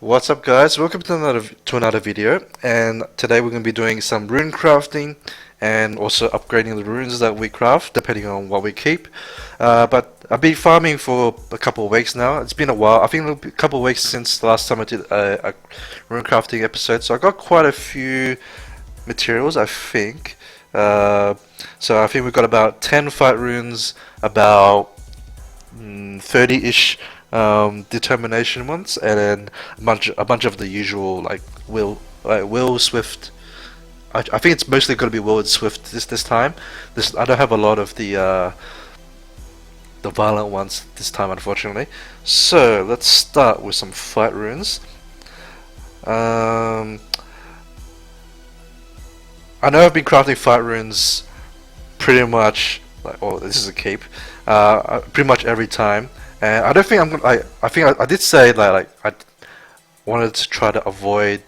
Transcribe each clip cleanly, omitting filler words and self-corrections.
What's up, guys? Welcome to another video, and today we're going to be doing some rune crafting and also upgrading the runes that we craft depending on what we keep. But I've been farming for a couple of weeks now. It's been a while. I think a couple of weeks since the last time I did a rune crafting episode, so I got quite a few materials, I think. So I think we've got about 10 fight runes, about 30-ish determination ones, and then a bunch of the usual will swift. I think it's mostly going to be will and swift this time. I don't have a lot of the violent ones this time, unfortunately. So let's start with some fight runes. I know I've been crafting fight runes pretty much this is a cape. Pretty much every time. And I don't think I'm gonna. I think I did say that I wanted to try to avoid,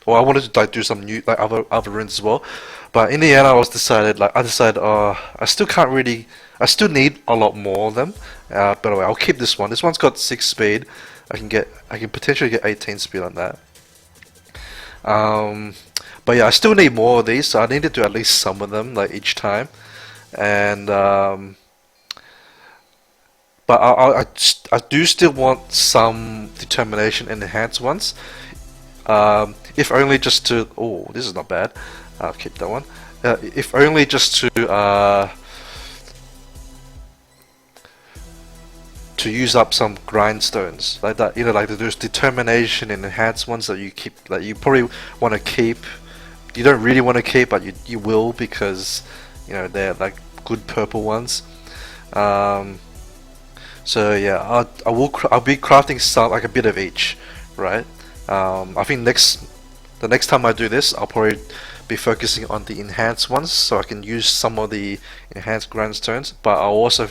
or I wanted to do some new other runes as well. But in the end, I decided I still can't really. I still need a lot more of them. But anyway, I'll keep this one. This one's got 6 speed. I can potentially get 18 speed on that. But yeah, I still need more of these, so I need to do at least some of them each time. And but I do still want some determination and enhanced ones. If only just to. Oh, this is not bad. I'll keep that one. If only just to use up some grindstones like that. Like those determination and enhanced ones that you keep. That you probably want to keep. You don't really want to keep, but you will because they're like good purple ones. So yeah, I'll be crafting some a bit of each, right? I think the next time I do this, I'll probably be focusing on the enhanced ones, so I can use some of the enhanced grindstones. But I'll also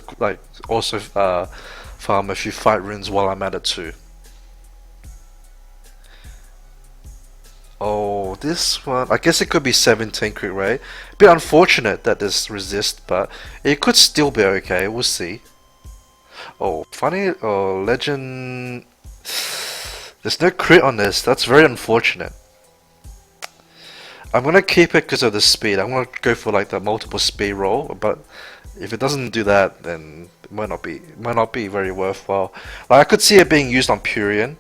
farm a few fight runes while I'm at it too. Oh, this one, I guess it could be 17 crit rate. A bit unfortunate that there's resist, but it could still be okay. We'll see. Oh, funny. Oh, legend. There's no crit on this. That's very unfortunate. I'm gonna keep it because of the speed. I'm gonna go for the multiple speed roll, but if it doesn't do that, then it might not be very worthwhile. I could see it being used on Purian.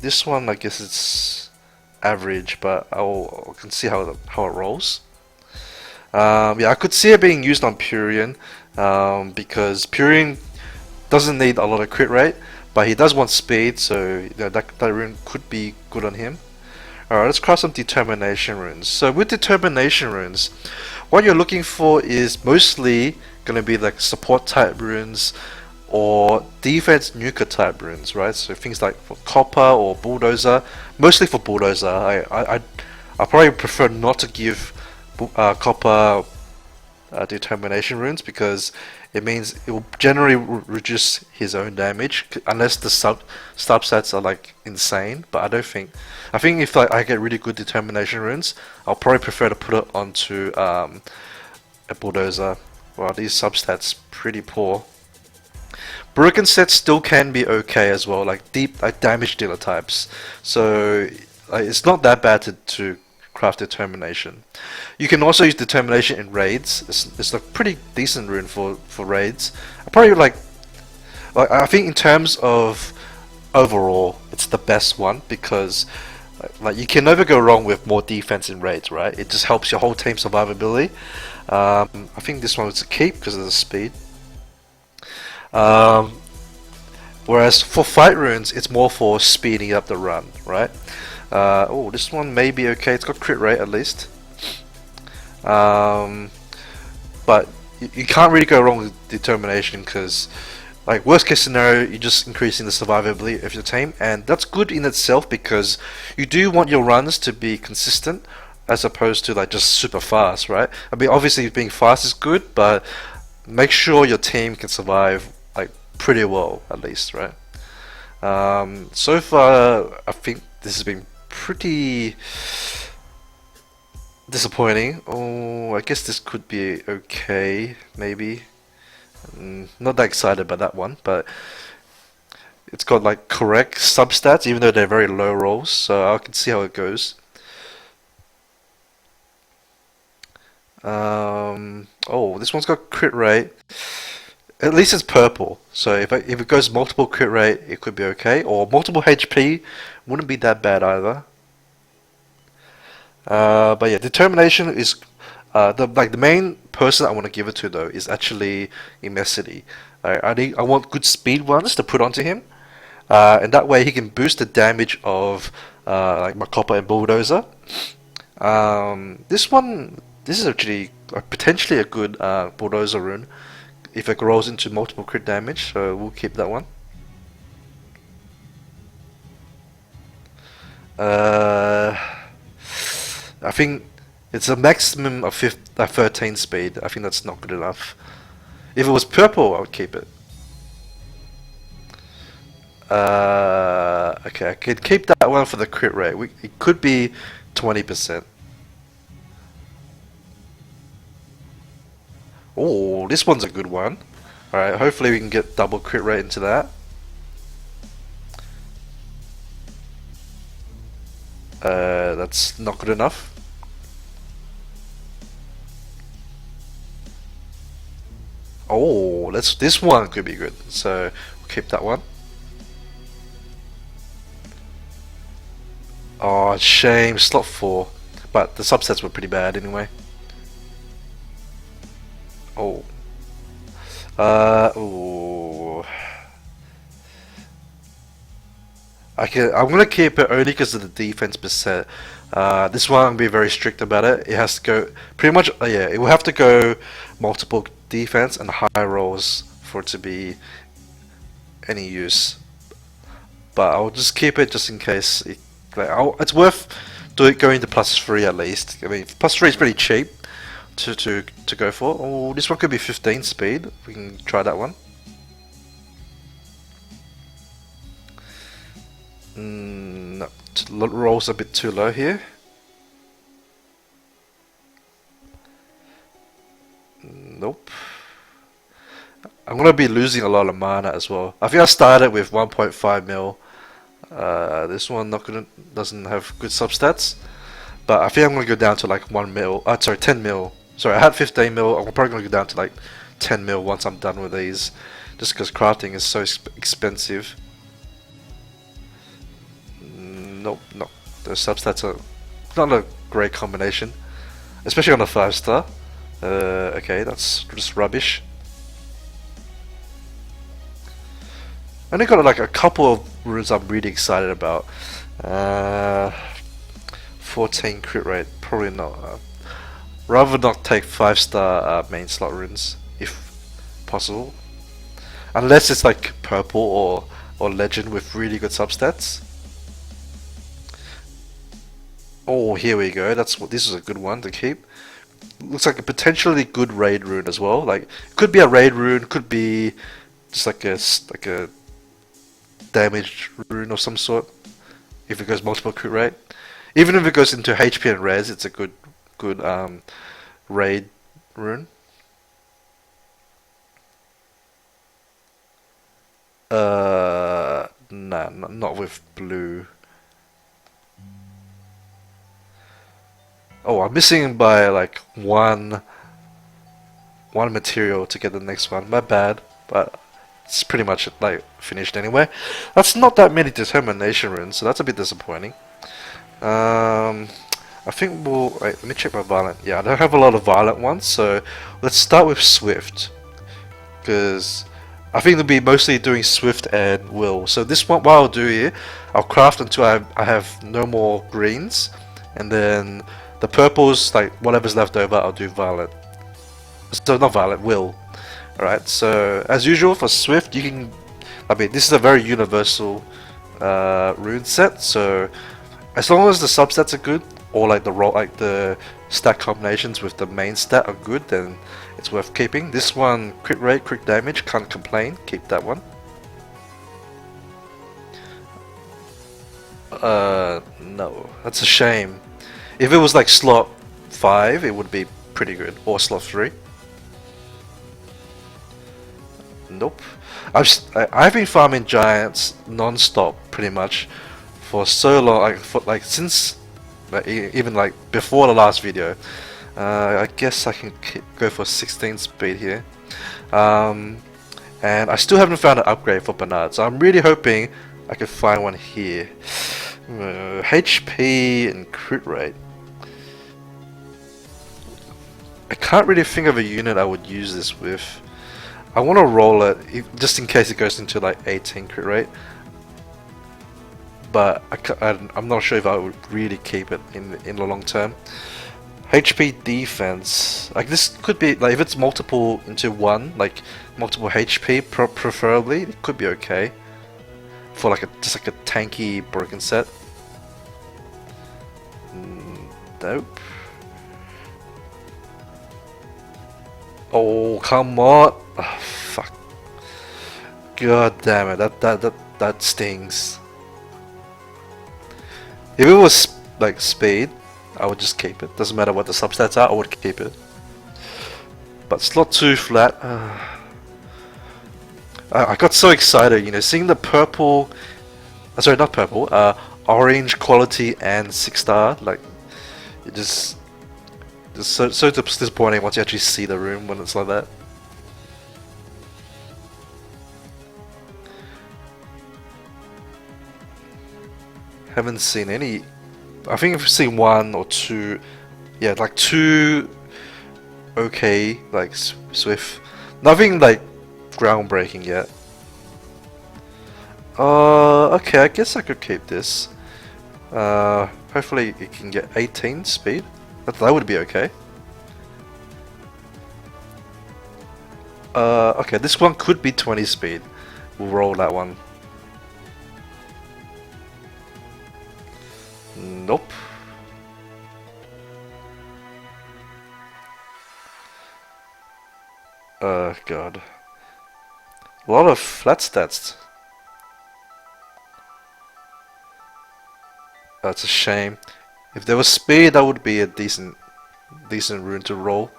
This one, I guess it's average, but I can see how it rolls. Yeah, I could see it being used on Purian, because Purian doesn't need a lot of crit rate, but he does want speed, so that rune could be good on him. Alright, let's craft some determination runes. So with determination runes, what you're looking for is mostly going to be support type runes or defense nuker type runes, right? So things like for copper or bulldozer, mostly for bulldozer. I probably prefer not to give copper determination runes because it means it will generally reduce his own damage unless the subsets are insane. But I think if I get really good determination runes, I'll probably prefer to put it onto a bulldozer. Well, these substats pretty poor. Broken sets still can be okay as well, deep damage dealer types. So it's not that bad to craft determination. You can also use determination in raids. It's a pretty decent rune for raids. I probably I think in terms of overall, it's the best one because you can never go wrong with more defense in raids, right? It just helps your whole team survivability. I think this one was a keep because of the speed. Whereas for fight runes, it's more for speeding up the run, right? Oh, this one may be okay. It's got crit rate at least. But you can't really go wrong with determination because, worst case scenario, you're just increasing the survivability of your team, and that's good in itself because you do want your runs to be consistent as opposed to just super fast, right? I mean, obviously being fast is good, but make sure your team can survive pretty well at least, right? So far, I think this has been pretty disappointing. Oh, I guess this could be okay, maybe. Not that excited about that one, but it's got like correct substats, even though they're very low rolls. So I can see how it goes. Oh, this one's got crit rate. At least it's purple. So if it goes multiple crit rate, it could be okay. Or multiple HP wouldn't be that bad either. But yeah, determination is the main person I want to give it to though is actually Immensity. I want good speed ones to put onto him, and that way he can boost the damage of like my Copper and Bulldozer. This is actually potentially a good Bulldozer rune if it rolls into multiple crit damage. So we'll keep that one. Uh, I think it's a maximum of 13 speed. I think that's not good enough. If it was purple, I would keep it. Okay, I could keep that one for the crit rate. It could be 20%. Oh, this one's a good one. Alright, hopefully we can get double crit rate into that. That's not good enough. Oh, this one could be good. So we'll keep that one. Oh, shame, slot 4. But the subsets were pretty bad anyway. Oh. Oh. I'm gonna keep it only because of the defense percent. This one I'm gonna be very strict about it. It has to go pretty much. Yeah, it will have to go multiple defense and high rolls for it to be any use. But I'll just keep it just in case. It's worth going to +3 at least. I mean, +3 is pretty cheap to go for. Oh, this one could be 15 speed. We can try that one. No, rolls a bit too low here. Nope. I'm gonna be losing a lot of mana as well. I think I started with 1.5 mil. This one doesn't have good substats, but I think I'm gonna go down to like 1 mil. Sorry, 10 mil. Sorry, I had 15 mil. I'm probably gonna go down to like 10 mil once I'm done with these, just because crafting is so expensive. Nope, no. The substats are not a great combination, especially on a 5-star. Okay, that's just rubbish. I only got like a couple of runes I'm really excited about. 14 crit rate, probably not. Rather not take 5-star main slot runes if possible, unless it's like purple or legend with really good substats. Oh, here we go. This is a good one to keep. Looks like a potentially good raid rune as well. Like, could be a raid rune, could be just like a damage rune of some sort. If it goes multiple crit rate, even if it goes into HP and res, it's a good raid rune. Nah, not with blue. Oh, I'm missing by like one material to get the next one. My bad, but it's pretty much like finished anyway. That's not that many determination runes, so that's a bit disappointing. I think we'll wait, let me check my violent. Yeah, I don't have a lot of violent ones, so let's start with Swift, because I think they'll be mostly doing Swift and Will. So this one, what I'll do here, I'll craft until I have no more greens, and then the purples, like whatever's left over, I'll do Violet. So not Violet, Will. Alright, so as usual for Swift, you can. I mean, this is a very universal rune set. So as long as the substats are good, or like the stat combinations with the main stat are good, then it's worth keeping. This one, crit rate, crit damage, can't complain. Keep that one. No, that's a shame. If it was like slot 5, it would be pretty good, or slot 3. Nope. I've been farming giants non-stop pretty much for so long, like since even like before the last video. I guess I can go for 16 speed here. And I still haven't found an upgrade for Bernard, so I'm really hoping I can find one here. HP and crit rate. I can't really think of a unit I would use this with. I want to roll it just in case it goes into like 18 crit rate, but I'm not sure if I would really keep it in the long term. HP defense, like this could be like if it's multiple into one, like multiple HP preferably, it could be okay for like just like a tanky broken set. Nope. Oh come on! Oh, fuck! God damn it! That stings. If it was like speed, I would just keep it. Doesn't matter what the substats are, I would keep it. But slot 2 flat. I got so excited, you know, seeing the purple. Sorry, not purple. Orange quality and 6-star. Like, it just so disappointing once you actually see the room when it's like that. Haven't seen any. I think I've seen 1 or 2. Yeah, like 2. Okay, like Swift. Nothing like groundbreaking yet. Okay, I guess I could keep this. Hopefully it can get 18 speed. That would be okay. Okay, this one could be 20 speed. We'll roll that one. Nope. God. A lot of flat stats. That's a shame. If there was speed, that would be a decent rune to roll.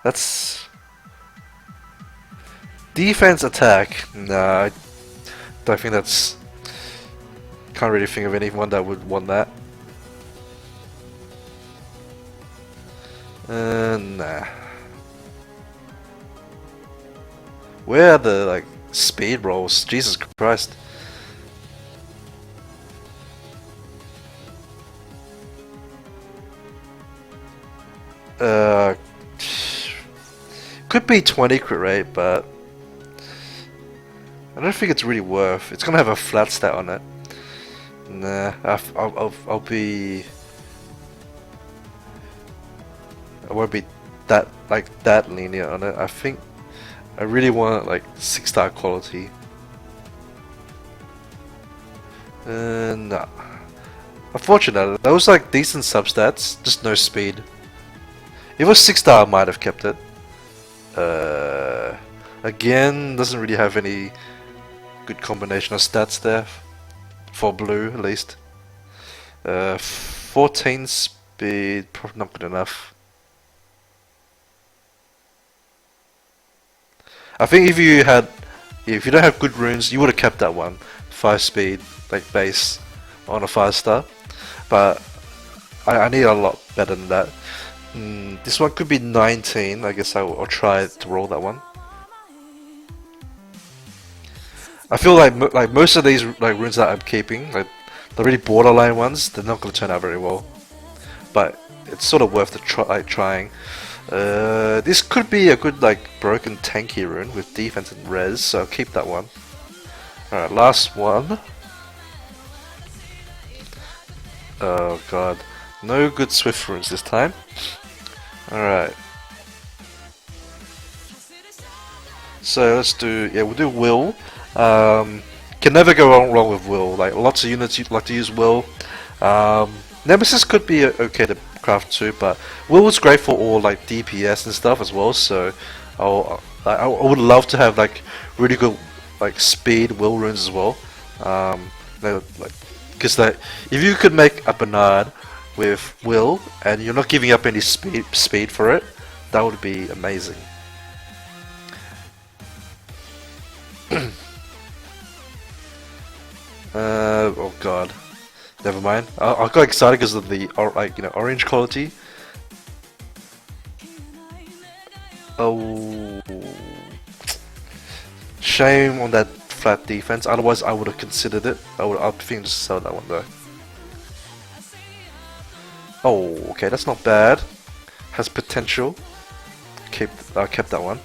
That's defense attack. Nah, I don't think that's. Can't really think of anyone that would want that. Nah. Where are the like speed rolls? Jesus Christ. Could be 20 crit rate, but I don't think it's really worth. It's gonna have a flat stat on it. Nah, I'll be. I won't be that lenient on it. I think I really want like 6-star quality. Nah. Unfortunately, those like decent substats, just no speed. If it was 6-star, I might have kept it. Again, doesn't really have any good combination of stats there for blue at least. 14 speed, probably not good enough. I think if you don't have good runes, you would have kept that one, 5 speed, like base, on a 5-star. But I need a lot better than that. This one could be 19. I guess I'll try to roll that one. I feel like most of these like runes that I'm keeping, like the really borderline ones, they're not going to turn out very well. But it's sort of worth the trying. This could be a good like broken tanky rune with defense and res, so I'll keep that one. Alright, last one. Oh god, no good swift runes this time. Alright. So let's do, we'll do will. Can never go wrong with will. Like lots of units like to use will. Nemesis could be okay to craft too, but will is great for all like DPS and stuff as well. So I would love to have like really good like speed will runes as well. Because like if you could make a Bernard with will, and you're not giving up any speed for it, that would be amazing. Oh god, never mind. I got excited because of the orange quality. Oh, shame on that flat defense. Otherwise, I would have considered it. I think just sell that one though. Oh, okay, that's not bad. Has potential. Kept that one.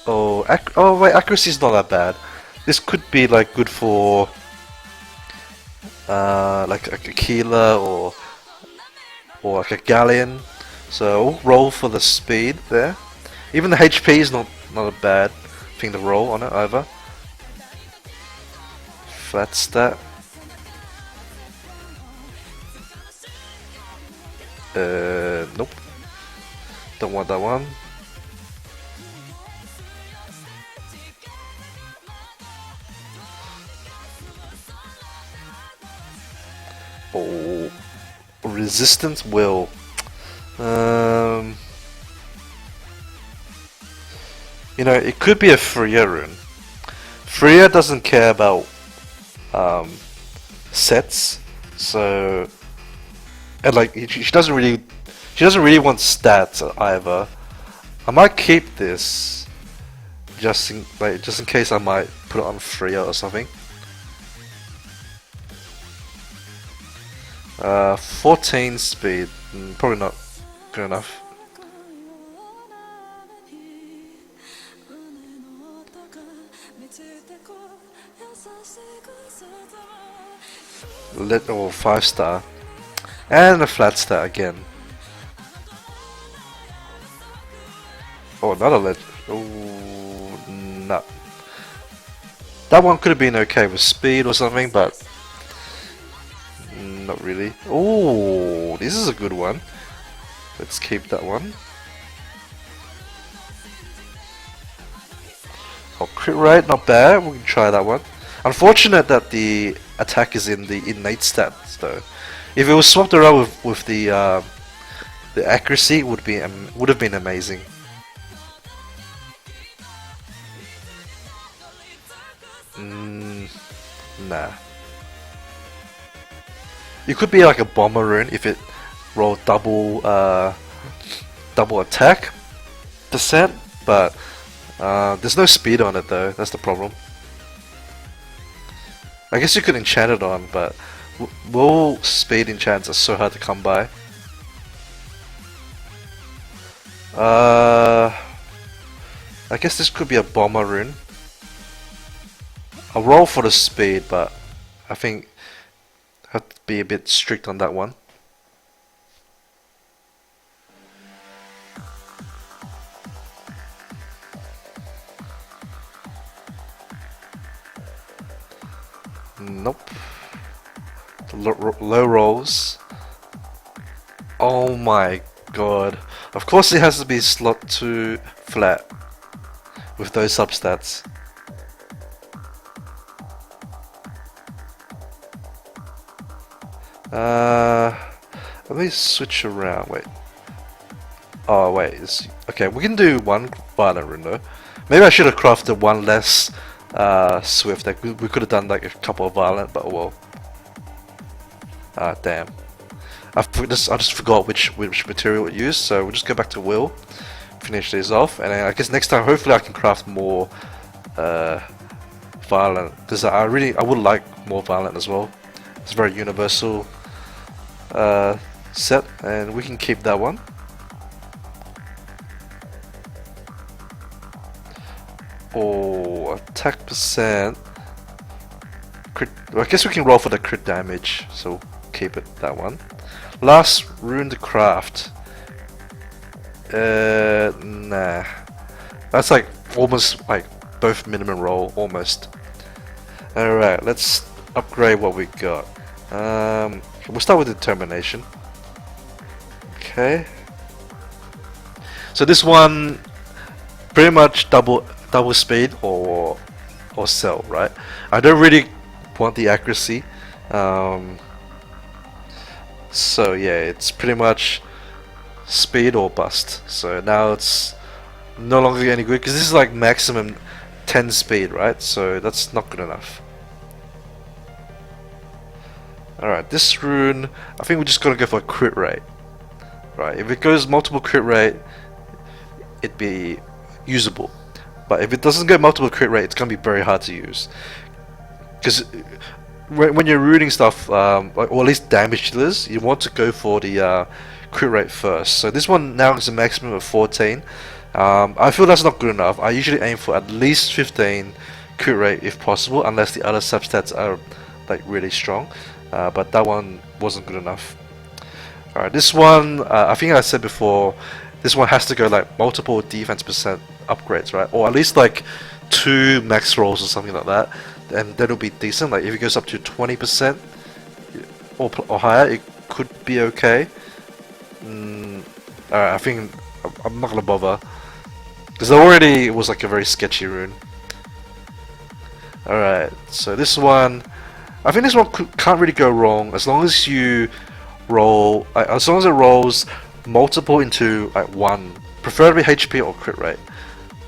Oh, wait, accuracy is not that bad. This could be like good for like a Keeler or like a Galleon. So we'll roll for the speed there. Even the HP is not a bad thing to roll on it either. Flat stat. Nope. Don't want that one. Oh, resistance will. You know, it could be a Freya rune. Freya doesn't care about sets, so and like she doesn't really want stats either. I might keep this just in case I might put it on Freya or something. 14 speed, probably not good enough. Oh, 5-star. And a flat star again. Oh, another legend. Oh, no. That one could have been okay with speed or something, but not really. Oh, this is a good one. Let's keep that one. Oh, crit rate, not bad. We can try that one. Unfortunate that the attack is in the innate stats, though. If it was swapped around with the accuracy, it would have been amazing. Nah. You could be like a bomber rune if it rolled double attack percent, but there's no speed on it though. That's the problem. I guess you could enchant it on, but will speed enchants are so hard to come by. I guess this could be a bomber rune. I'll roll for the speed, but I think I have to be a bit strict on that one. Nope. Low rolls. Oh my god. Of course it has to be slot 2 flat with those substats. Let me switch around. Wait. Oh wait. Okay, we can do one violent rune though. Maybe I should have crafted one less swift. Like we could have done like a couple of violent, but well. Damn. I just forgot which material it used, so we'll just go back to will, finish these off, and then I guess next time hopefully I can craft more violent, because I would like more violent as well. It's a very universal set, and we can keep that one. Oh, attack percent. Crit, well, I guess we can roll for the crit damage, so keep it that one. Last rune to craft. Nah. That's like almost like both minimum roll, almost. Alright, let's upgrade what we got. We'll start with determination. Okay. So this one pretty much double speed or sell, right? I don't really want the accuracy. So yeah, it's pretty much speed or bust. So now it's no longer any good because this is like maximum 10 speed, right? So that's not good enough. Alright, this rune, I think we're just gonna go for a crit rate. Right, if it goes multiple crit rate, it'd be usable. But if it doesn't go multiple crit rate, it's gonna be very hard to use. Because when you're rooting stuff, or at least damage dealers, you want to go for the crit rate first. So this one now is a maximum of 14. I feel that's not good enough. I usually aim for at least 15 crit rate if possible, unless the other substats are like really strong. But that one wasn't good enough. Alright, this one, I think I said before, this one has to go like multiple defense percent upgrades, right? Or at least like 2 max rolls or something like that. And that'll be decent. Like if it goes up to 20% or higher, it could be okay. Alright, I think I'm not gonna bother. Because already it was like a very sketchy rune. Alright, so this one, I think this one can't really go wrong as long as you roll, as long as it rolls multiple into like 1, preferably HP or crit rate.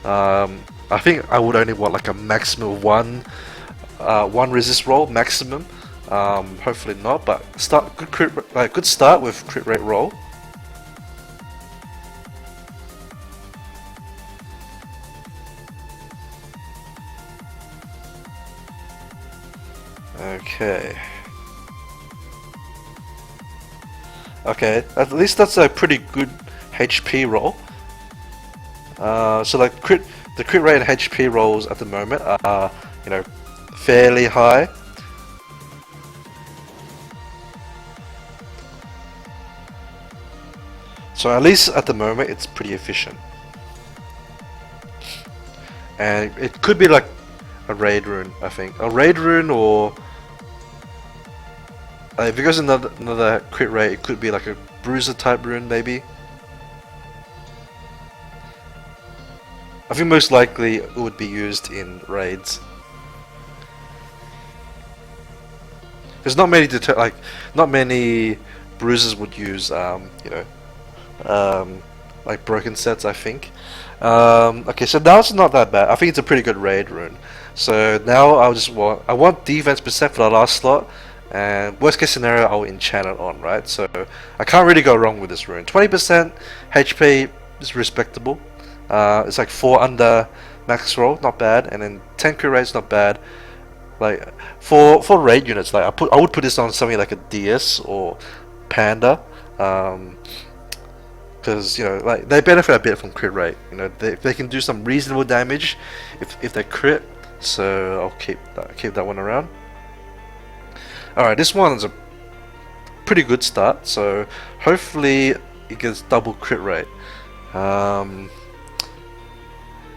I think I would only want like a maximum of 1 resist roll maximum. Hopefully not, but start good start with crit rate roll. Okay. Okay, at least that's a pretty good HP roll. So like the crit rate and HP rolls at the moment are, you know, fairly high. So at least at the moment it's pretty efficient. And it could be like a raid rune, I think. A raid rune, or if it goes another crit rate, it could be like a bruiser type rune maybe. I think most likely it would be used in raids. There's not many not many bruisers would use you know, like broken sets, I think. Okay, so now it's not that bad. I think it's a pretty good raid rune. So now I want defense percent for the last slot, and worst case scenario I'll enchant it on, right? So I can't really go wrong with this rune. 20% HP is respectable. It's like 4 under max roll, not bad, and then 10 crit rate's not bad. Like for raid units, like I would put this on something like a DS or Panda, because you know, like they benefit a bit from crit rate. You know, they can do some reasonable damage if they crit. So I'll keep that one around. All right, this one's a pretty good start. So hopefully it gets double crit rate.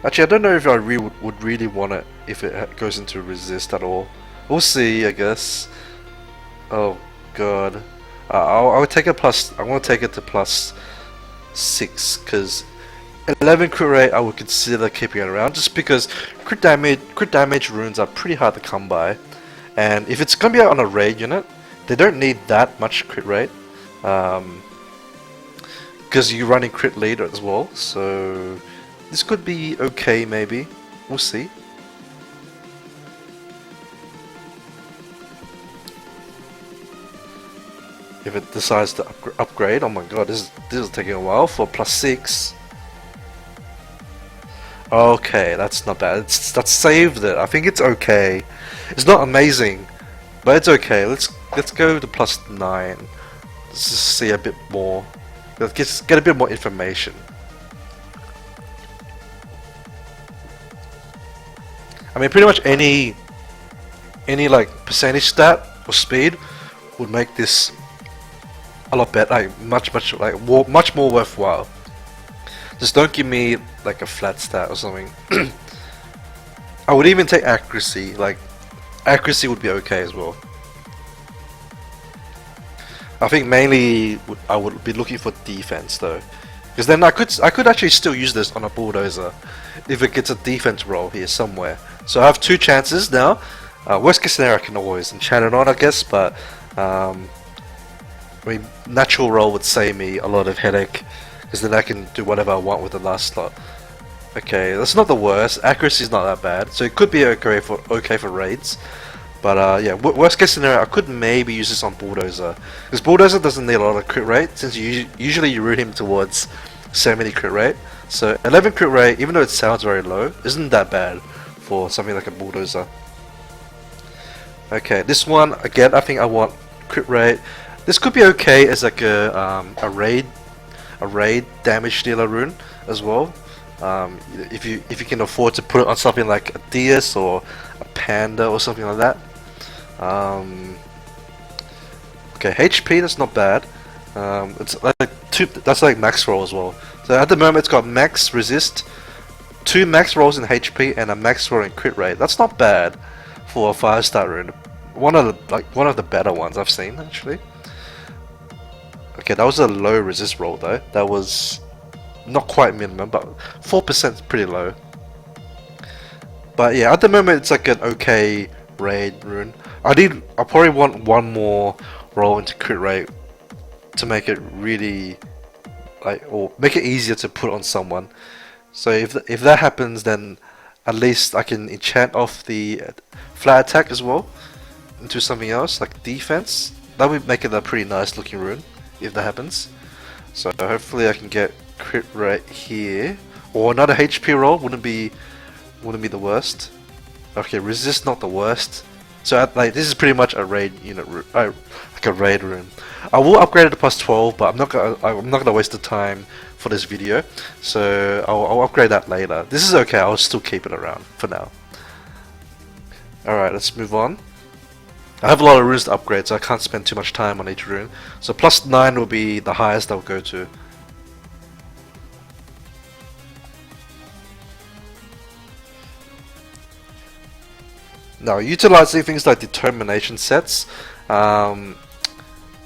Actually, I don't know if I would really want it if it goes into resist at all. We'll see, I guess. Oh god, I would take a plus. I want to take it to +6 because 11 crit rate I would consider keeping it around, just because crit damage runes are pretty hard to come by, and if it's gonna be on a raid unit, they don't need that much crit rate, because you're running crit lead as well. So this could be okay, maybe. We'll see. If it decides to upgrade, oh my god, this is taking a while for +6. Okay, that's not bad. That saved it. I think it's okay. It's not amazing, but it's okay. Let's go to +9. Let's just see a bit more. Let's get a bit more information. I mean, pretty much any like percentage stat or speed would make this a lot better, like much more worthwhile. Just don't give me like a flat stat or something. I would even take accuracy. Like accuracy would be okay as well. I think mainly I would be looking for defense though, because then I could actually still use this on a bulldozer if it gets a defense roll here somewhere. So I have 2 chances now. Worst case scenario I can always enchant it on, I guess, but I mean, natural roll would save me a lot of headache, because then I can do whatever I want with the last slot. Okay, that's not the worst. Accuracy is not that bad, so it could be okay for raids. But yeah, worst case scenario, I could maybe use this on Bulldozer, because Bulldozer doesn't need a lot of crit rate, since usually you route him towards 70 crit rate. So 11 crit rate, even though it sounds very low, isn't that bad for something like a Bulldozer. Okay, this one again, I think I want crit rate. This could be okay as like a raid damage dealer rune as well. If you can afford to put it on something like a DS or a Panda or something like that. Okay, HP, that's not bad. It's like that's like max roll as well. So at the moment it's got max resist, 2 max rolls in HP, and a max roll in crit rate. That's not bad for a 5-star rune. One of the better ones I've seen actually. Okay, that was a low resist roll though. That was not quite minimum, but 4% is pretty low. But yeah, at the moment it's like an okay raid rune. I probably want one more roll into crit rate to make it really or make it easier to put on someone. So if that happens, then at least I can enchant off the flat attack as well into something else like defense. That would make it a pretty nice looking rune if that happens. So hopefully I can get crit rate here, or another HP roll wouldn't be the worst. Okay, resist not the worst. So this is pretty much a raid unit, like a raid rune. I will upgrade it to plus 12, but I'm not gonna waste the time for this video. So I'll upgrade that later. This is okay. I'll still keep it around for now. All right, let's move on. I have a lot of runes to upgrade, so I can't spend too much time on each rune. So plus 9 will be the highest I'll go to. Now, utilizing things like determination sets.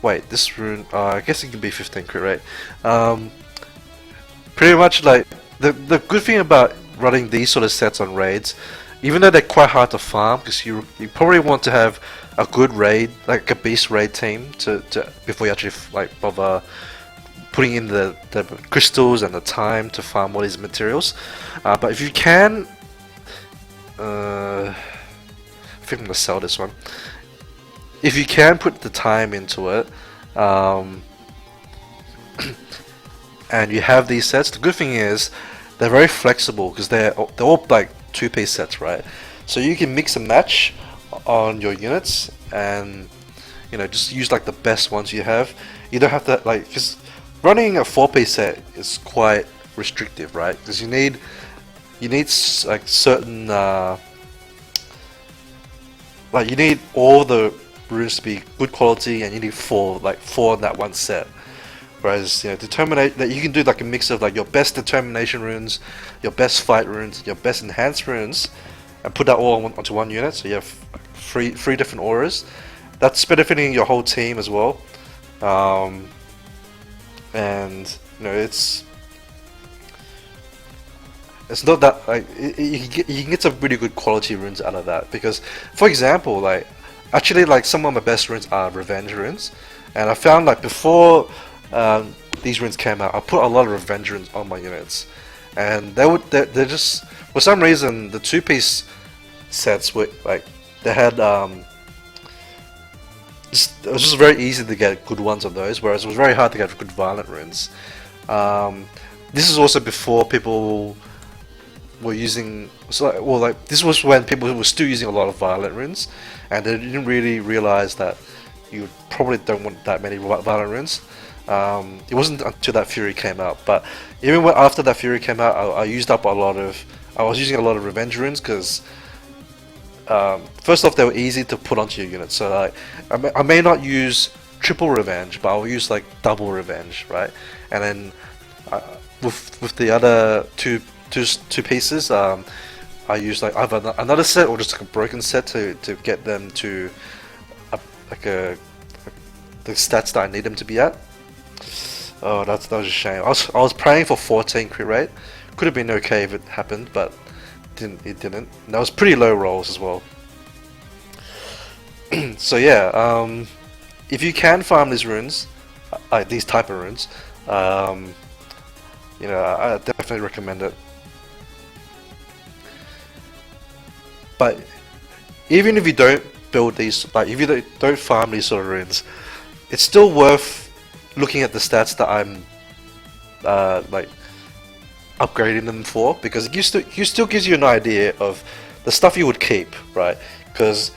Wait, this rune. I guess it can be 15 crit rate. Pretty much like the good thing about running these sort of sets on raids, even though they're quite hard to farm, because you probably want to have a good raid, like a beast raid team, to before you actually bother putting in the crystals and the time to farm all these materials. But if you can, I think I'm gonna sell this one. If you can put the time into it, and you have these sets, the good thing is they're very flexible because they're all like 2-piece sets, right? So you can mix and match on your units, and just use like the best ones you have. You don't have to because running a 4-piece set is quite restrictive, right? Because you need like certain you need all the runes to be good quality, and you need 4 in that one set. Whereas determinate that you can do like a mix of like your best determination runes, your best fight runes, your best enhanced runes, and put that all onto one unit. So you have three different auras. That's benefiting your whole team as well. And it's not that you can get some really good quality runes out of that, because for example actually some of my best runes are revenge runes, and I found before these runes came out, I put a lot of revenge runes on my units, and they're just, for some reason, the 2-piece sets were they had it was just very easy to get good ones of those, whereas it was very hard to get good violent runes. This is also before people were using, this was when people were still using a lot of violent runes, and they didn't really realize that you probably don't want that many violent runes. It wasn't until that Fury came out, but even after that Fury came out, I was using a lot of revenge runes, because first off, they were easy to put onto your unit. So I may not use triple revenge, but I'll use double revenge, right? And then with the other two pieces, I use either another set or just a broken set to get them to the stats that I need them to be at. Oh, that was a shame. I was praying for 14 crit rate. Could have been okay if it happened, but it didn't. And that was pretty low rolls as well. So yeah, if you can farm these runes, like these type of runes, um, I definitely recommend it. But even if you don't build these, like if you don't farm these sort of runes, it's still worth looking at the stats that I'm like upgrading them for, because it still gives you an idea of the stuff you would keep, right? Because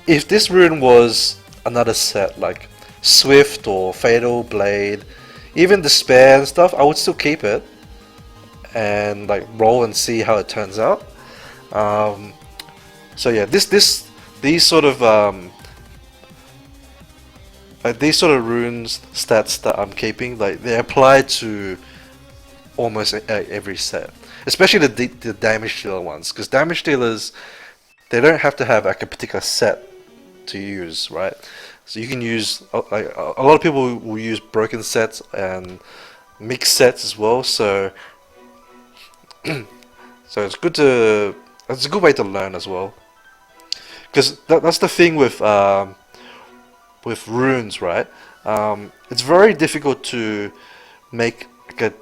if this rune was another set like Swift or Fatal Blade, even Despair and stuff, I would still keep it and like roll and see how it turns out. Um, so yeah, these sort of these sort of runes stats that I'm keeping, like they apply to almost every set, especially the damage dealer ones, because damage dealers, they don't have to have like a particular set to use, right? So you can use like a lot of people will use broken sets and mixed sets as well. So so it's a good way to learn as well, because that's the thing with runes, right? It's very difficult to make like a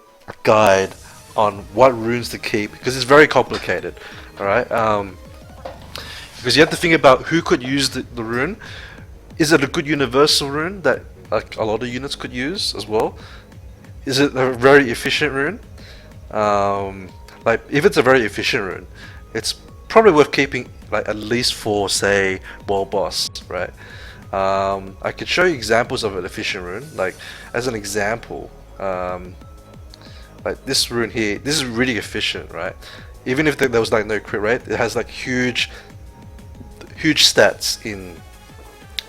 guide on what runes to keep, because it's very complicated. All right, because you have to think about who could use the rune. Is it a good universal rune that like a lot of units could use as well? Is it a very efficient rune? Like if it's a very efficient rune, it's probably worth keeping like at least for, say, world boss, right? I could show you examples of an efficient rune. Like as an example, like this rune here, this is really efficient, right? Even if there was like no crit rate, it has like huge stats in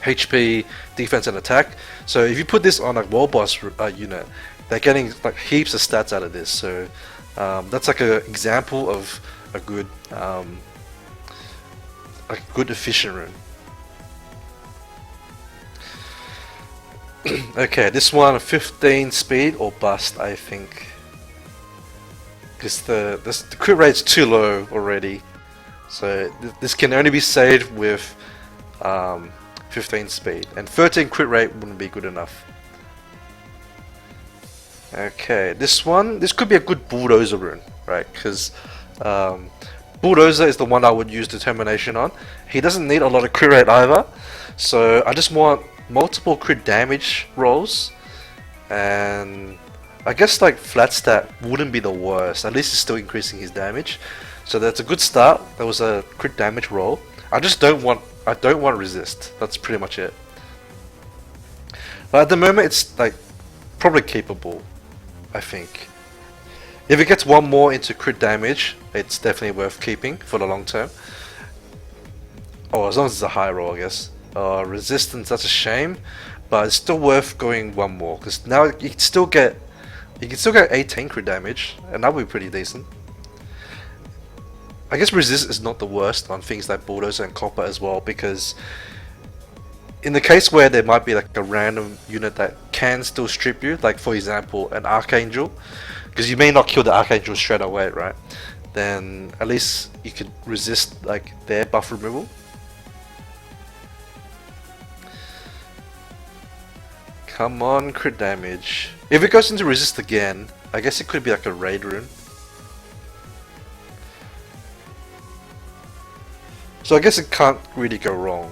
HP, defense, and attack. So if you put this on a world boss unit, they're getting like heaps of stats out of this. So that's like an example of a good efficient rune. Okay, this one 15 speed or bust, I think, because the crit rate's too low already. So this can only be saved with 15 speed, and 13 crit rate wouldn't be good enough. Okay, this could be a good bulldozer rune, right? Because bulldozer is the one I would use determination on. He doesn't need a lot of crit rate either, so I just want multiple crit damage rolls, and I guess like flat stat wouldn't be the worst. At least it's still increasing his damage, so that's a good start. That was a crit damage roll. I don't want resist. That's pretty much it. But at the moment, it's like probably capable, I think. If it gets one more into crit damage, it's definitely worth keeping for the long term. Oh, as long as it's a high roll, I guess. Resistance, that's a shame, but it's still worth going one more, because now you can still get 18 crit damage, and that would be pretty decent. I guess resist is not the worst on things like bulldozer and copper as well, because in the case where there might be like a random unit that can still strip you, like for example an archangel, because you may not kill the archangel straight away, right? Then at least you could resist like their buff removal. Come on, crit damage. If it goes into resist again, I guess it could be like a raid rune. So I guess it can't really go wrong.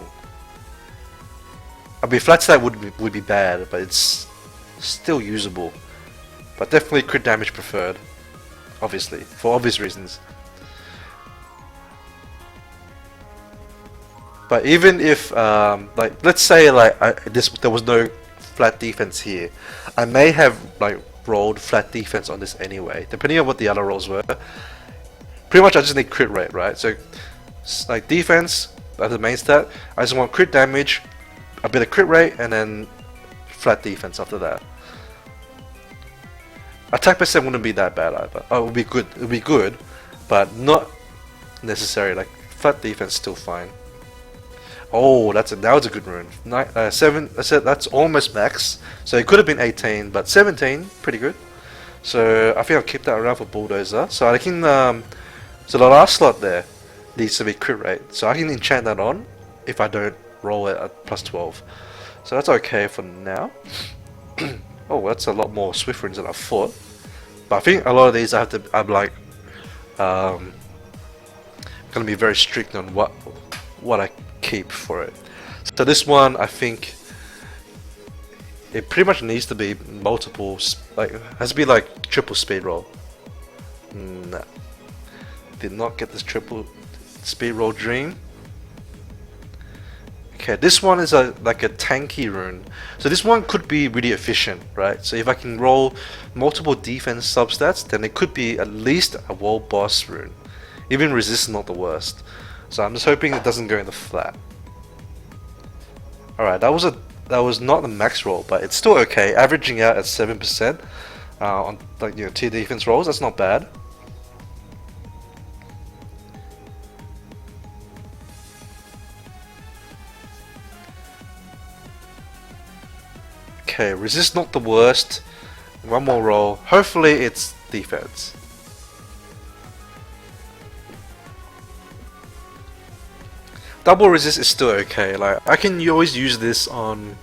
I mean, flat stat would be bad, but it's still usable. But definitely crit damage preferred, obviously, for obvious reasons. But even if, like, let's say like there was no flat defense here, I may have like rolled flat defense on this anyway, depending on what the other rolls were. Pretty much, I just need crit rate, right? So, like defense, that's the main stat. I just want crit damage, a bit of crit rate, and then flat defense after that. Attack percent wouldn't be that bad either. Oh, it would be good. It would be good, but not necessary. Like flat defense, still fine. Oh, that was a good rune. 7. I said that's almost max. So it could have been 18, but 17, pretty good. So I think I'll keep that around for bulldozer. So I can. So the last slot there needs to be crit rate. So I can enchant that on if I don't roll it at plus 12. So that's okay for now. Oh, that's a lot more swift runes than I thought. But I think a lot of these I'm like gonna be very strict on what I keep for it. So this one, I think it pretty much needs to be multiple, like has to be like triple speed roll. Nah, did not get this triple speed roll dream. Okay, this one is like a tanky rune. So this one could be really efficient, right? So if I can roll multiple defense substats, then it could be at least a world boss rune. Even resist is not the worst. So I'm just hoping it doesn't go in the flat. Alright, that was not the max roll, but it's still okay. Averaging out at 7% on like tier defense rolls, that's not bad. Okay, resist not the worst. One more roll. Hopefully it's defense. Double resist is still okay. Like I can always use this on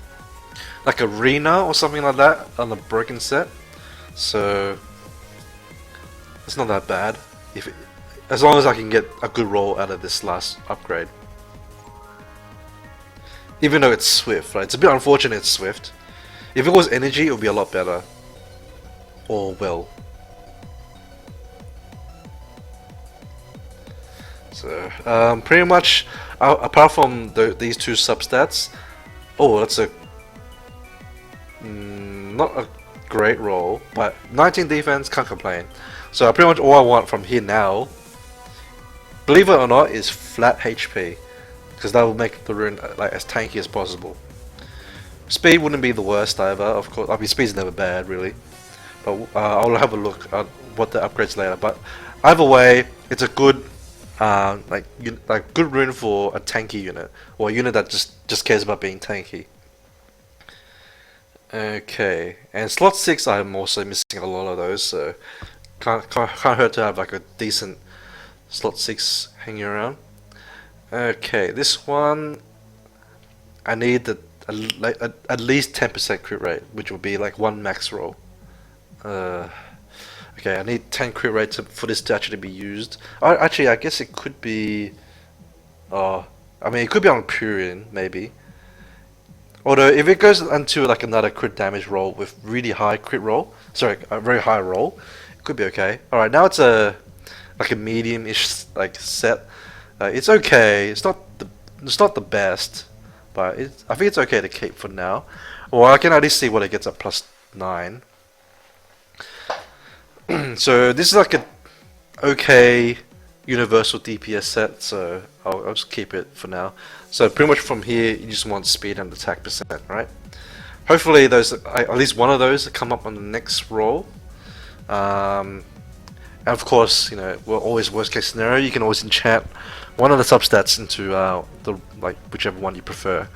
like a Rune or something like that on a broken set. So it's not that bad. As long as I can get a good roll out of this last upgrade. Even though it's swift, right? It's a bit unfortunate it's swift. If it was energy, it would be a lot better. Or will. So, pretty much, apart from these two substats, oh, that's not a great roll, but 19 defense, can't complain. So pretty much all I want from here now, believe it or not, is flat HP, because that will make the rune like as tanky as possible. Speed wouldn't be the worst either, of course. I mean, speed's never bad, really. But I'll have a look at what the upgrades later. But either way, it's a good, like good rune for a tanky unit, or a unit that just cares about being tanky. Okay, and slot 6, I'm also missing a lot of those, so can't hurt to have like a decent slot 6 hanging around. Okay, this one I need at least 10% crit rate, which will be like one max roll. Okay, I need 10 crit rate for this to actually be used. Actually, I guess it could be. I mean, it could be on Purian maybe. Although if it goes into like another crit damage roll with really high crit roll, sorry, a very high roll, it could be okay. All right, now it's like a medium-ish like set. It's okay. It's not the best. But I think it's okay to keep for now. Or I can at least see what it gets at +9. So this is like a okay universal DPS set, so I'll just keep it for now. So pretty much from here, you just want speed and attack percent, right? Hopefully those, at least one of those come up on the next roll. And of course, well, always worst case scenario, you can always enchant one of the substats into whichever one you prefer.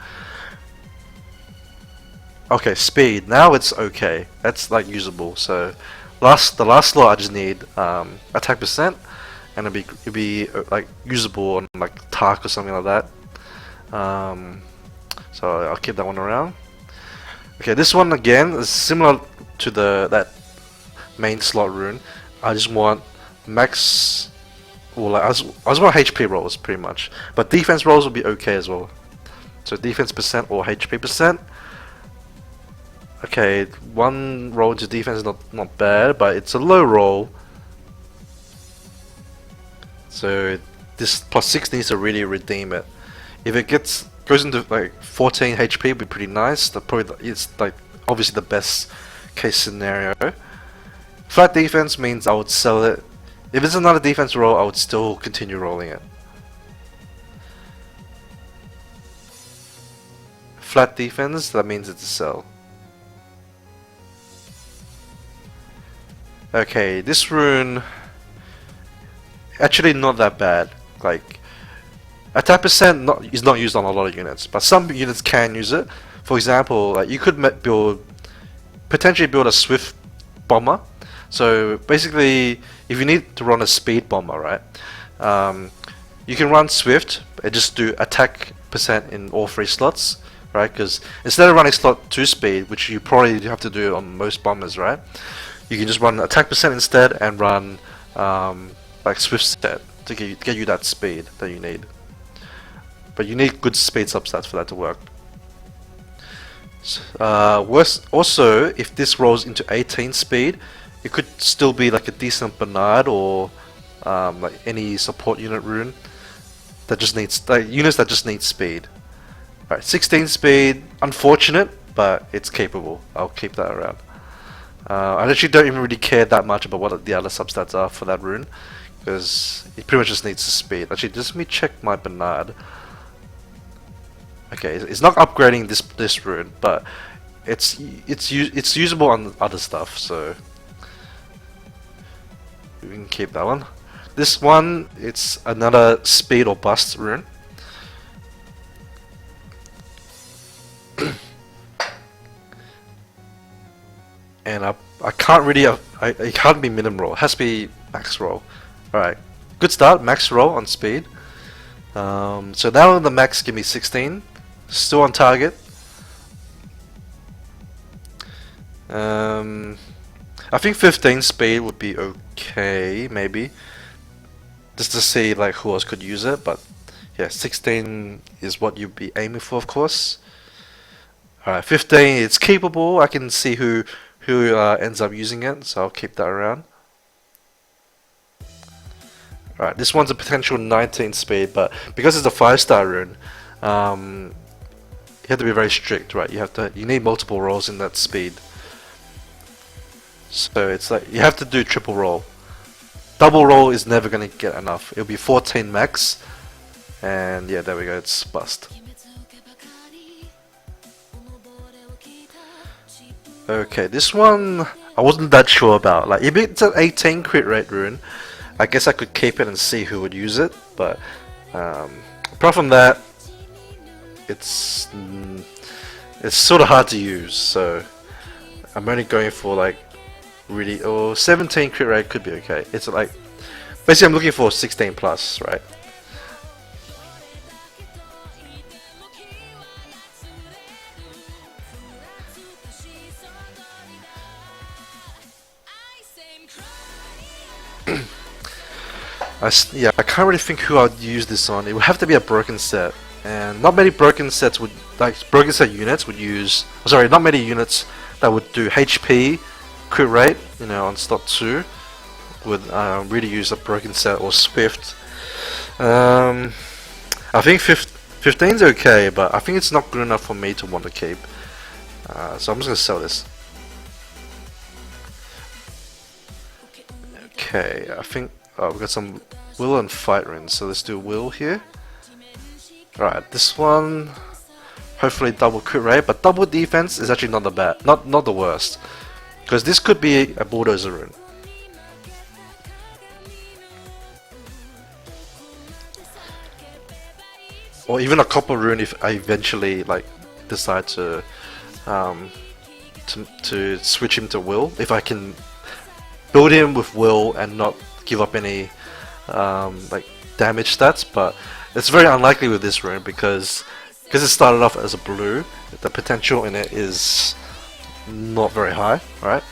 Okay, speed. Now it's okay. That's like usable. So the last slot I just need attack percent, and it'll be like usable on like Tark or something like that. So I'll keep that one around. Okay, this one again is similar to that main slot rune. I just want max. Well, I just want HP rolls pretty much, but defense rolls will be okay as well. So defense percent or HP percent. Okay, one roll into defense is not bad, but it's a low roll. So this +6 needs to really redeem it. If it goes into like 14 HP, it'd be pretty nice. It's like obviously the best case scenario. Flat defense means I would sell it. If it's another defense roll, I would still continue rolling it. Flat defense, that means it's a sell. Okay, this rune actually not that bad. Like attack percent is not used on a lot of units, but some units can use it. For example, like you could potentially build a swift bomber. So basically, if you need to run a speed bomber, right? You can run swift and just do attack percent in all 3 slots right? Because instead of running slot 2 speed, which you probably have to do on most bombers, right? You can just run attack percent instead and run like swift set to get you that speed that you need. But you need good speed substats for that to work. Worse, also, if this rolls into 18 speed, it could still be like a decent Bernard or like any support unit rune that just needs units that just need speed. Alright, 16 speed, unfortunate, but it's capable. I'll keep that around. I actually don't even really care that much about what the other substats are for that rune, because it pretty much just needs the speed. Actually, just let me check my Bernard. Okay, it's not upgrading this rune, but it's usable on other stuff, so we can keep that one. This one, it's another speed or bust rune. And I can't really it can't be minimum roll. It has to be max roll. All right, good start. Max roll on speed. So now the max give me 16. Still on target. I think 15 speed would be okay, maybe. Just to see like who else could use it, but yeah, 16 is what you'd be aiming for, of course. Alright, 15, it's capable. I can see who ends up using it, so I'll keep that around. Alright, this one's a potential 19 speed, but because it's a 5-star rune, you have to be very strict, right? You need multiple rolls in that speed. So it's like you have to do triple roll. Double roll is never gonna get enough. It'll be 14 max, and yeah, there we go. It's bust. Okay, this one I wasn't that sure about. Like if it's an 18 crit rate rune, I guess I could keep it and see who would use it. But apart from that, it's sort of hard to use. So I'm only going for like really 17 crit rate could be okay. It's like basically I'm looking for 16 plus, right? Yeah, I can't really think who I'd use this on. It would have to be a broken set, and not many broken sets would, like broken set units would use. Sorry, not many units that would do HP crit rate, you know, on slot 2 would really use a broken set or Swift. I think 15's okay, but I think it's not good enough for me to want to keep. So I'm just gonna sell this. Okay, I think we've got some will and fight runes, so let's do will here. Alright, this one hopefully double crit rate, but double defense is actually not the bad, not the worst, because this could be a bulldozer rune. Or even a copper rune if I eventually like decide to switch him to will, if I can build him with will and not give up any like damage stats. But it's very unlikely with this rune because it started off as a blue. The potential in it is not very high, right?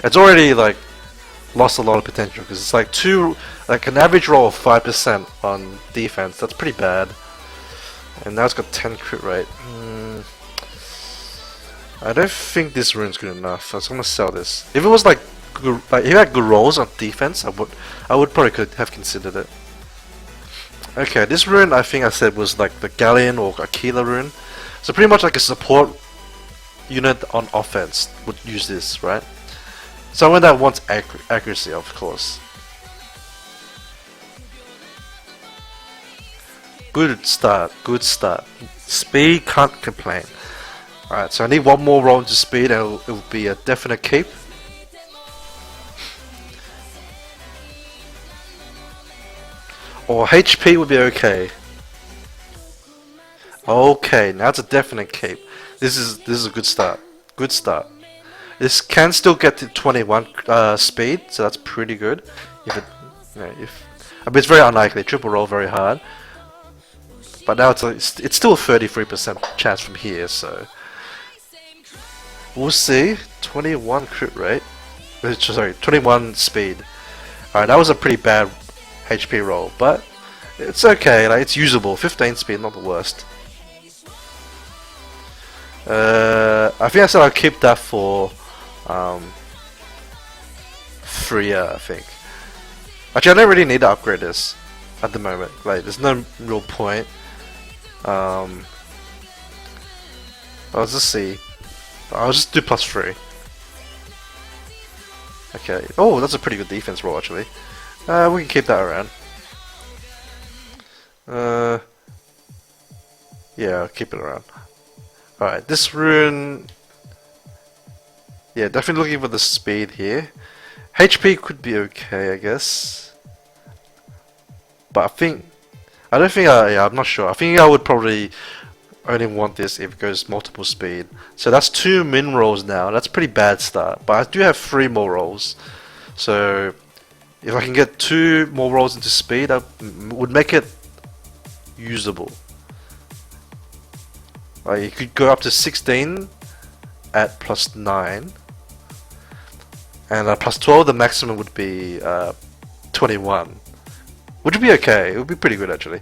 It's already like lost a lot of potential because it's like an average roll of 5% on defense. That's pretty bad. And now it's got 10 crit rate. I don't think this rune's good enough. So I'm gonna sell this. If it was like if it had good rolls on defense, I would probably could have considered it. Okay, this rune I think I said was like the Galleon or Aquila rune. So pretty much like a support unit on offense would use this, right? Someone that wants accuracy, of course. Good start, good start. Speed, can't complain. Alright, so I need one more roll into speed and it will be a definite keep. Or HP would be okay. Okay, now it's a definite keep. This is a good start. Good start. This can still get to 21 speed, so that's pretty good. If it, you know, I mean, it's very unlikely. Triple roll very hard. But but now it's still a 33% chance from here, so we'll see. 21 crit rate, sorry, 21 speed. Alright, that was a pretty bad HP roll, but it's okay, like it's usable. 15 speed, not the worst. I think I said I'll keep that for Freya, I think. Actually, I don't really need to upgrade this at the moment. Like, there's no real point. Let's just see. I'll just do +3. Okay. Oh, that's a pretty good defense roll, actually. We can keep that around. Yeah, I'll keep it around. Alright, this rune... Yeah, definitely looking for the speed here. HP could be okay, I guess. But I don't think yeah, I'm not sure. I think I would probably only want this if it goes multiple speed. So that's 2 min rolls now. That's a pretty bad start. But I do have 3 more rolls. So if I can get 2 more rolls into speed, that would make it usable. You could go up to 16 at +9. And +12, the maximum would be 21. Which would be okay. It would be pretty good, actually.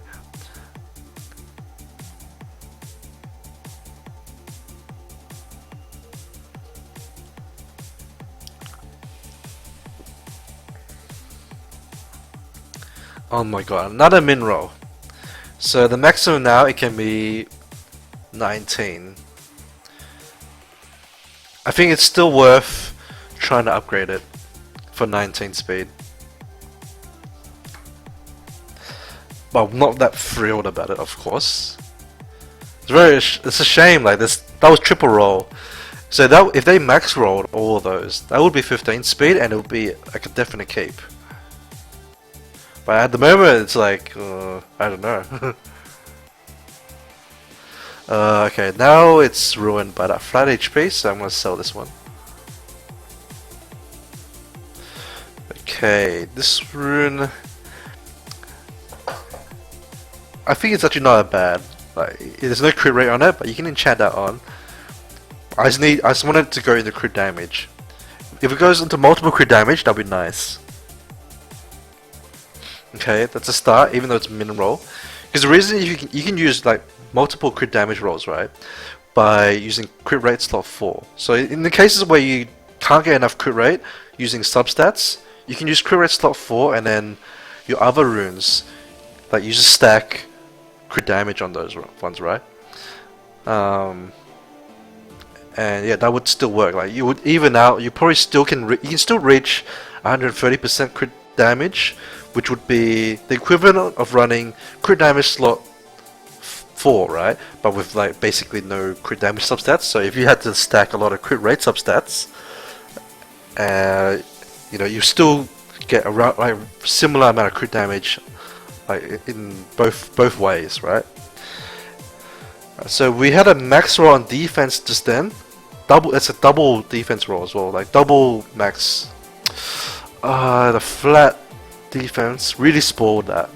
Oh my god, another min roll. So the maximum now, it can be 19. I think it's still worth trying to upgrade it for 19 speed. But I'm not that thrilled about it, of course. It's a shame, like this. That was triple roll. So that if they max rolled all of those, that would be 15 speed, and it would be like a definite keep. But at the moment, it's like I don't know. Okay, now it's ruined by that flat HP, so I'm gonna sell this one. Okay, this rune, I think it's actually not that bad. Like, there's no crit rate on it, but you can enchant that on. I just want it to go into crit damage. If it goes into multiple crit damage, that'd be nice. Okay, that's a start, even though it's min roll. Because the reason you can use like multiple crit damage rolls, right, by using crit rate slot 4. So in the cases where you can't get enough crit rate using substats, you can use crit rate slot 4, and then your other runes, like you just stack crit damage on those ones, right? And yeah, that would still work. Like you would even out. You probably still can. You can still reach 130% crit damage, which would be the equivalent of running crit damage slot 4, right? But with like basically no crit damage substats. So if you had to stack a lot of crit rate substats, you know, you still get around like similar amount of crit damage, like in both ways, right? So we had a max roll on defense just then. It's a double defense roll as well, like double max. The flat defense really spoiled that.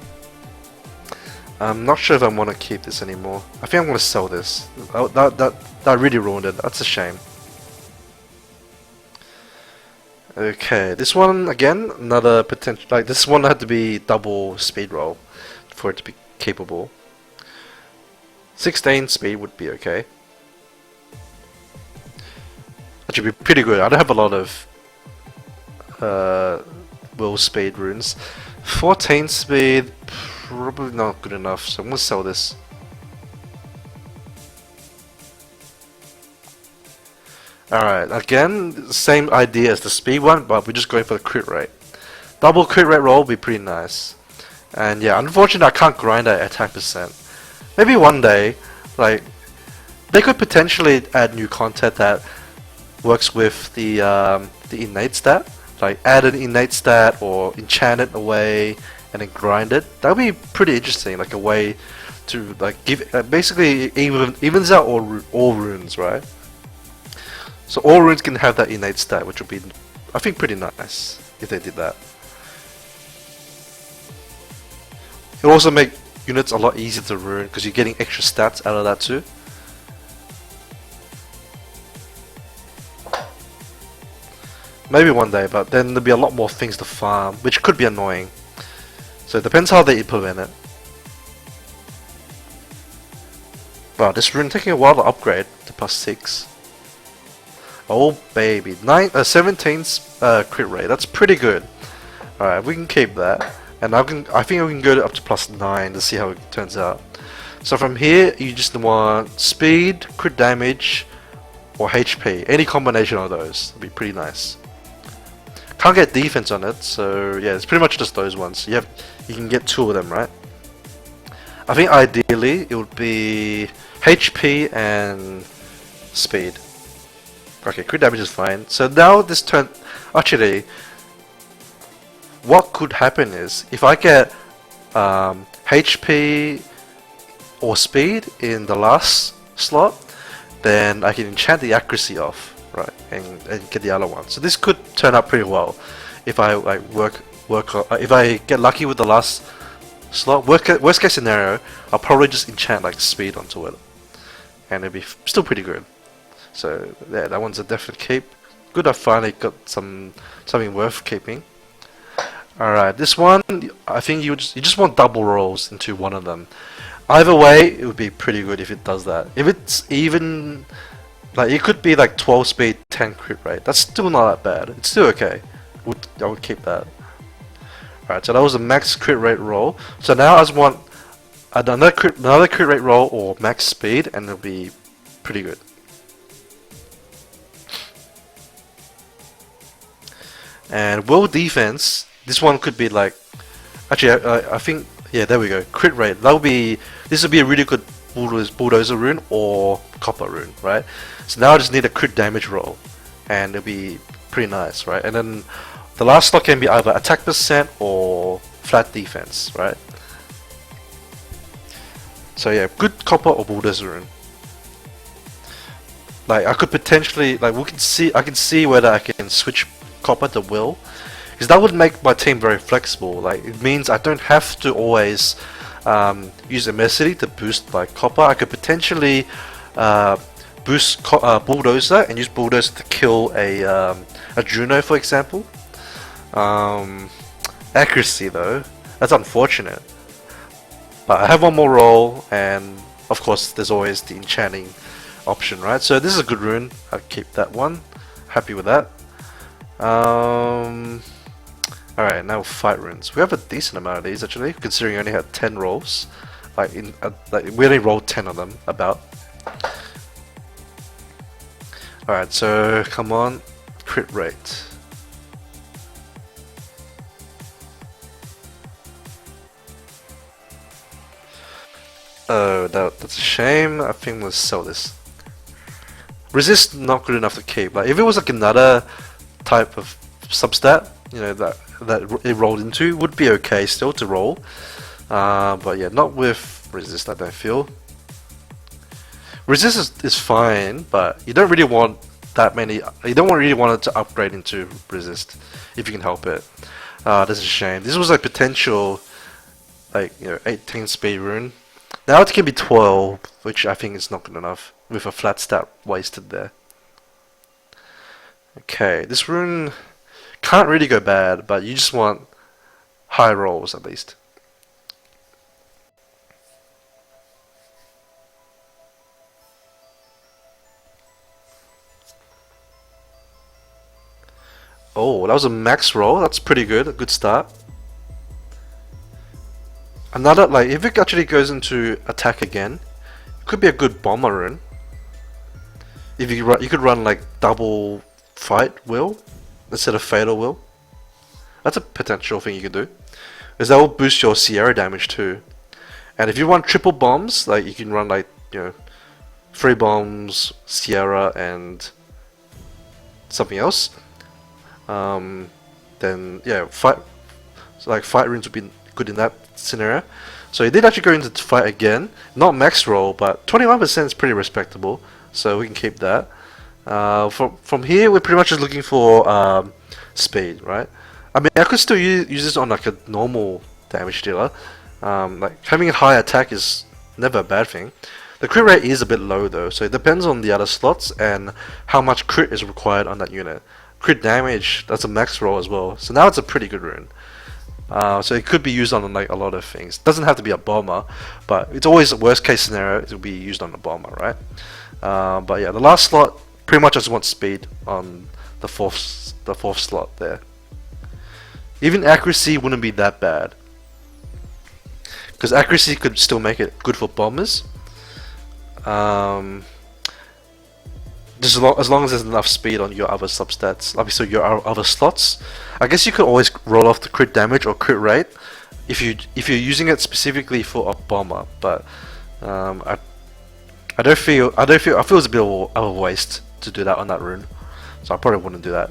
I'm not sure if I want to keep this anymore. I think I'm going to sell this. That really ruined it. That's a shame. Okay, this one again, another potential. Like this one had to be double speed roll for it to be capable. 16 speed would be okay. That should be pretty good. I don't have a lot of will speed runes. 14 speed, probably not good enough, so I'm gonna sell this. Alright, again, same idea as the speed one, but we're just going for the crit rate. Double crit rate roll would be pretty nice. And yeah, unfortunately I can't grind at attack percent. Maybe one day, like, they could potentially add new content that works with the innate stat. Like add an innate stat or enchant it away and then grind it. That would be pretty interesting, like a way to like give basically evens out all runes, right? So all runes can have that innate stat, which would be, I think, pretty nice if they did that. It also make units a lot easier to rune because you're getting extra stats out of that too. Maybe one day, but then there'll be a lot more things to farm, which could be annoying. So it depends how they implement it. Wow, this rune taking a while to upgrade to +6. Oh baby, 17's crit rate. That's pretty good. All right, we can keep that, and I think we can go up to +9 to see how it turns out. So from here, you just want speed, crit damage, or HP. Any combination of those would be pretty nice. Can't get defense on it, so yeah, it's pretty much just those ones. You can get 2 of them, right? I think ideally it would be HP and speed. Okay, crit damage is fine. So now this turn, actually, what could happen is if I get HP or speed in the last slot, then I can enchant the accuracy off, right, and get the other one. So this could turn out pretty well if I like if I get lucky with the last slot. Worst case scenario, I'll probably just enchant like speed onto it, and it'll be still pretty good. So yeah, that one's a definite keep. Good, I finally got something worth keeping. Alright, this one, I think you just want double rolls into one of them. Either way, it would be pretty good if it does that. If it's even, like, it could be like 12 speed, 10 crit rate. That's still not that bad. It's still okay. I would keep that. Alright, so that was a max crit rate roll. So now I just want another crit rate roll or max speed, and it'll be pretty good. And will defense, this one could be like, actually I think, yeah, there we go, crit rate. This would be a really good bulldozer rune or copper rune, right? So now I just need a crit damage roll, and it'll be pretty nice, right? And then the last slot can be either attack percent or flat defense, right? So yeah, good copper or bulldozer rune. Like I could potentially, like I can see whether I can switch copper to will, because that would make my team very flexible. Like it means I don't have to always use immensity to boost like copper. I could potentially boost bulldozer and use bulldozer to kill a Juno, for example. Accuracy though, that's unfortunate. But I have one more roll, and of course there's always the enchanting option, right? So this is a good rune. I'll keep that one. Happy with that. Alright, now fight runes. We have a decent amount of these actually, considering I only had 10 rolls. Like we only rolled 10 of them, about. Alright, so come on, crit rate. Oh, that's a shame. I think we'll sell this. Resist not good enough to keep. Like if it was like another type of substat, you know, that it rolled into, would be okay still to roll. But yeah, not with resist. I don't feel. Resist is fine, but you don't really want that many. You don't really want it to upgrade into resist if you can help it. This is a shame. This was a potential, like, you know, 18 speed rune. Now it can be 12, which I think is not good enough with a flat stat wasted there. Okay, this rune can't really go bad, but you just want high rolls at least. Oh, that was a max roll. That's pretty good. A good start. Another, like, if it actually goes into attack again, it could be a good bomber rune. If you could run like double fight will instead of fatal will. That's a potential thing you could do, because that will boost your Sierra damage too. And if you run triple bombs, like you can run like, you know, 3 bombs, Sierra, and something else. Then yeah, fight runes would be good in that scenario. So he did actually go into fight again, not max roll, but 21% is pretty respectable, so we can keep that. From here, we're pretty much just looking for speed, right? I mean, I could still use this on like a normal damage dealer, Like having a high attack is never a bad thing. The crit rate is a bit low though, so it depends on the other slots and how much crit is required on that unit. Crit damage, that's a max roll as well, so now it's a pretty good rune. So it could be used on like a lot of things. Doesn't have to be a bomber, but it's always a worst case scenario. It will be used on a bomber, right? But yeah, the last slot pretty much I just want speed on the fourth slot there. Even accuracy wouldn't be that bad, because accuracy could still make it good for bombers. Just as long as there's enough speed on your other substats, obviously your other slots. I guess you could always roll off the crit damage or crit rate if you're using it specifically for a bomber. But I feel it's a bit of a waste to do that on that rune, so I probably wouldn't do that.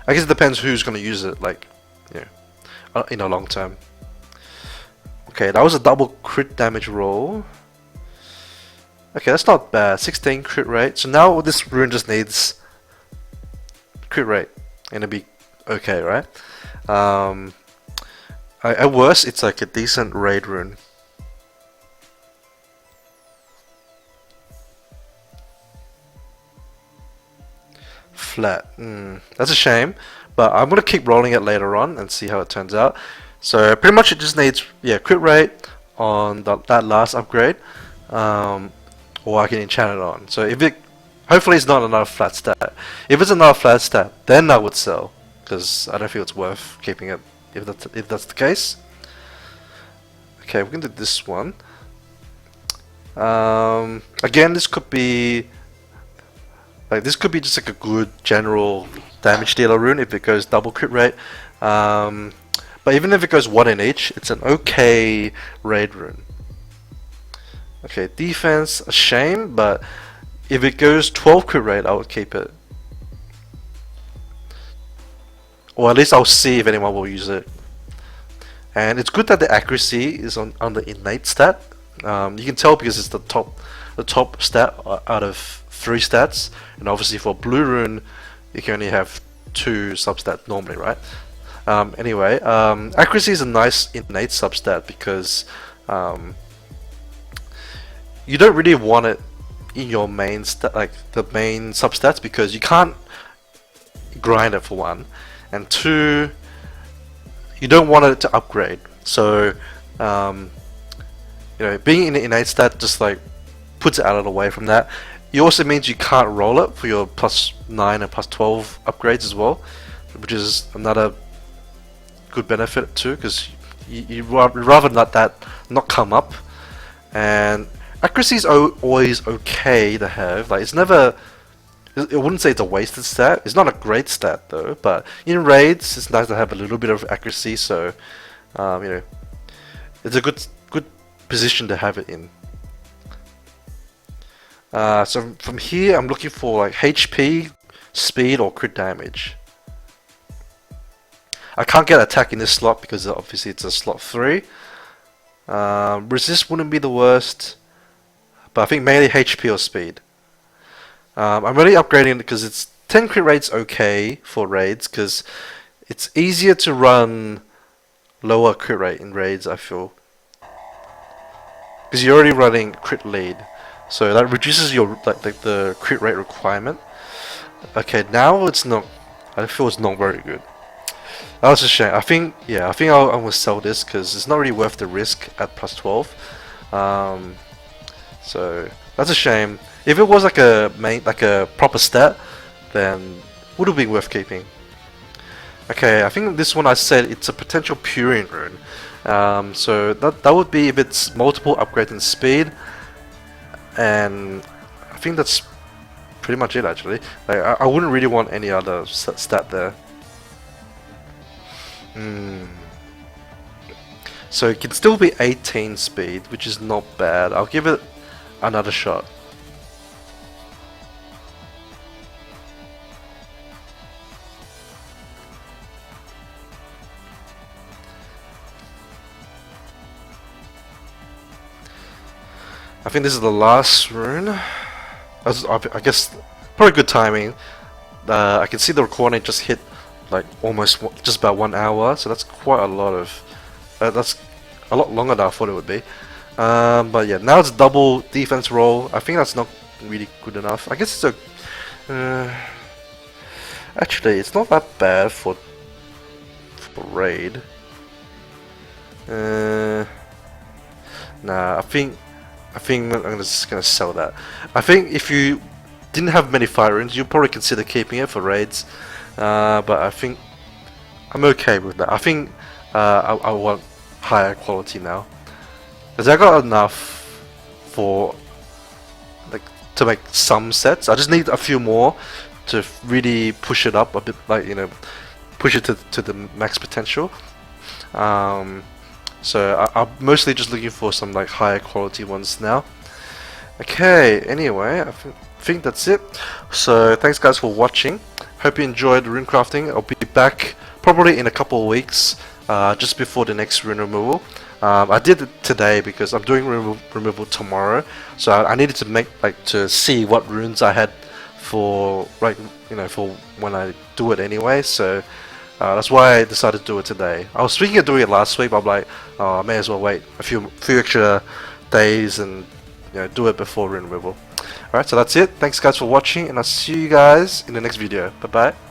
I guess it depends who's gonna use it, like, yeah, in a long term. Okay, that was a double crit damage roll. Okay, that's not bad. 16 crit rate. So now this rune just needs crit rate, and it'll be okay, right? At worst, it's like a decent raid rune. Flat. That's a shame, but I'm gonna keep rolling it later on and see how it turns out. So pretty much it just needs, yeah, crit rate on that last upgrade, or I can enchant it on. So if it, hopefully it's not another flat stat. If it's another flat stat, then I would sell, because I don't feel it's worth keeping it if that's the case. Okay, we're gonna do this one. Again, this could be just like a good general damage dealer rune if it goes double crit rate. But even if it goes 1 in each, it's an okay raid rune. Okay, defense, a shame, but if it goes 12 crit rate, I would keep it. Or at least I'll see if anyone will use it. And it's good that the accuracy is on the innate stat. You can tell because it's the top stat out of 3 stats, and obviously for blue rune, you can only have 2 substats normally, right? Anyway, accuracy is a nice innate substat because you don't really want it in your main like the main substats, because you can't grind it for 1, and 2, you don't want it to upgrade. So you know, being in the innate stat just like puts it out of the way from that. It also means you can't roll it for your +9 and +12 upgrades as well, which is another good benefit too, because you rather not come up. And accuracy is always okay to have. Like, it's never, I wouldn't say it's a wasted stat. It's not a great stat though, but in raids it's nice to have a little bit of accuracy. So you know, it's a good position to have it in. So from here I'm looking for like HP, speed, or crit damage. I can't get attack in this slot because obviously it's a slot 3. Resist wouldn't be the worst, but I think mainly HP or speed. I'm really upgrading it because it's 10 crit rate's okay for raids, because it's easier to run lower crit rate in raids, I feel, because you're already running crit lead, so that reduces your like the crit rate requirement. Okay, now it's not. I feel it's not very good. That was a shame. I think I'm gonna sell this because it's not really worth the risk at +12. So that's a shame. If it was like a proper stat, then would have been worth keeping. Okay, I think this one I said it's a potential Purian rune. So that would be if it's multiple upgrades in speed, and I think that's pretty much it actually. Like, I wouldn't really want any other stat there. So it can still be 18 speed, which is not bad. I'll give it another shot. I think this is the last rune. I guess probably good timing. I can see the recording just hit like almost just about 1 hour, so that's quite a lot of that's a lot longer than I thought it would be. But yeah, now it's double defense roll. I think that's not really good enough. I guess it's a actually it's not that bad for raid. Nah, I think I'm just gonna sell that. I think if you didn't have many fire runes, you'd probably consider keeping it for raids. But I think I'm okay with that. I think I want higher quality now, because I got enough for like to make some sets. I just need a few more to really push it up a bit, like, you know, push it to the max potential. So I'm mostly just looking for some like higher quality ones now. Okay, anyway, I think that's it. So thanks guys for watching. Hope you enjoyed rune crafting. I'll be back probably in a couple of weeks, just before the next rune removal. I did it today because I'm doing removal tomorrow, so I needed to make to see what runes I had for for when I do it anyway. So that's why I decided to do it today. I was thinking of doing it last week, but I'm like, oh, I may as well wait a few extra days and do it before rune removal. Alright, so that's it. Thanks guys for watching, and I'll see you guys in the next video. Bye bye.